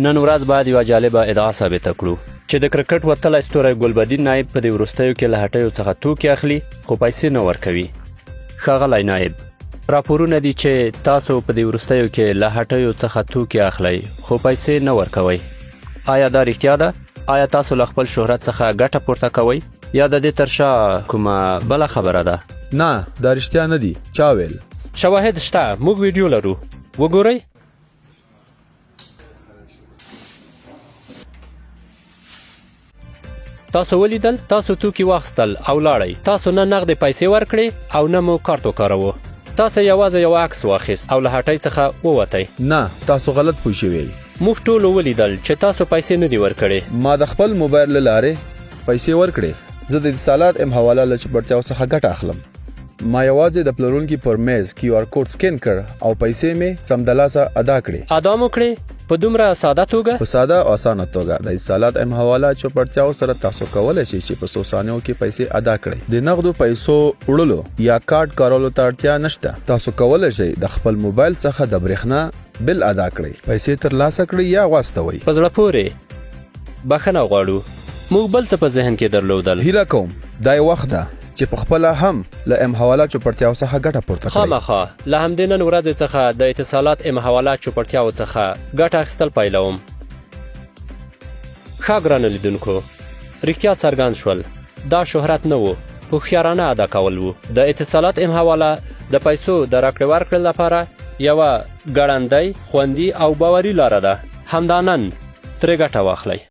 نن ورځ باید یوه جالبه ادعا ثابته کړو چې د کرکټ وتلی ستوری ګلبدین نایب په دې وروستیو کې له هټیو څخه توکي اخلي خو پیسې نه ورکوي. ښاغلی نایب، راپورونه دي چې تاسو په دې وروستیو کې له هټیو څخه توکي اخلئ خو پیسې نه ورکوئ. آیا دا رښتیا ده؟ آیا تاسو له خپل شهرت څخه ګټه پورته کوئ یا د دې تر شا کومه بله خبره ده؟ نه، دا رښتیا نه دي. چا ویل؟ شواهد شته، موږ ویډیو لرو، وګورئ. تاسو ولیدل؟ تاسو توکي واخیستل او لاړئ. تاسو نه نغدې پیسې ورکړې او نه مو کارت وکاروه. تاسو یوازې یو عکس واخیست او له هټۍ څخه ووتئ. نه، تاسو غلط پوه شوئ. موږ ټولو ولیدل چې تاسو پیسې نه دي ورکړې. ما د خپل موبایل له لارې پیسې ورکړې. زه د اتصالات ام حواله له چوپړتیاو څخه ګټه اخلم. ما یوازې د پلورونکي پر میز کیو آر کوډ سکین کړ او پیسې مې سمدلاسه ادا کړې. ادا مو کړې په دومره ساده توګه؟ په ساده او اسانه توګه. د اتصالات ام حواله چوپړتیاو سره تاسو کولی شئ چې په څو ثانیو کې پیسې ادا کړئ. د نغدو پیسو وړلو یا کارت کارولو ته اړتیا نشته. تاسو کولی شئ د خپل موبایل څخه د برېښنا بل ادا کړئ، پیسې ترلاسه کړئ یا واستوئ. په زړه پورې بخښنه غواړو، موږ بل څه په ذهن کې درلودل. هیله کوم دا یو وخت ده چې په خپله هم له ام حواله چوپړتیاو څخه ګټه پورته کړئ. خامخا له همدې نن ورځې څخه د اتصالات ام حواله چوپړتیاو څخه ګټه اخیستل پیلوم. ښه ګرانو لیدونکو، رښتیا څرګند شول، دا شهرت نه و، هوښیارانه ادا کول و. د اتصالات ام حواله د پیسو د راکړې ورکړې لپاره یوه ګړندۍ، خوندي او باوري لاره ده. همدا نن ترې ګټه واخلئ.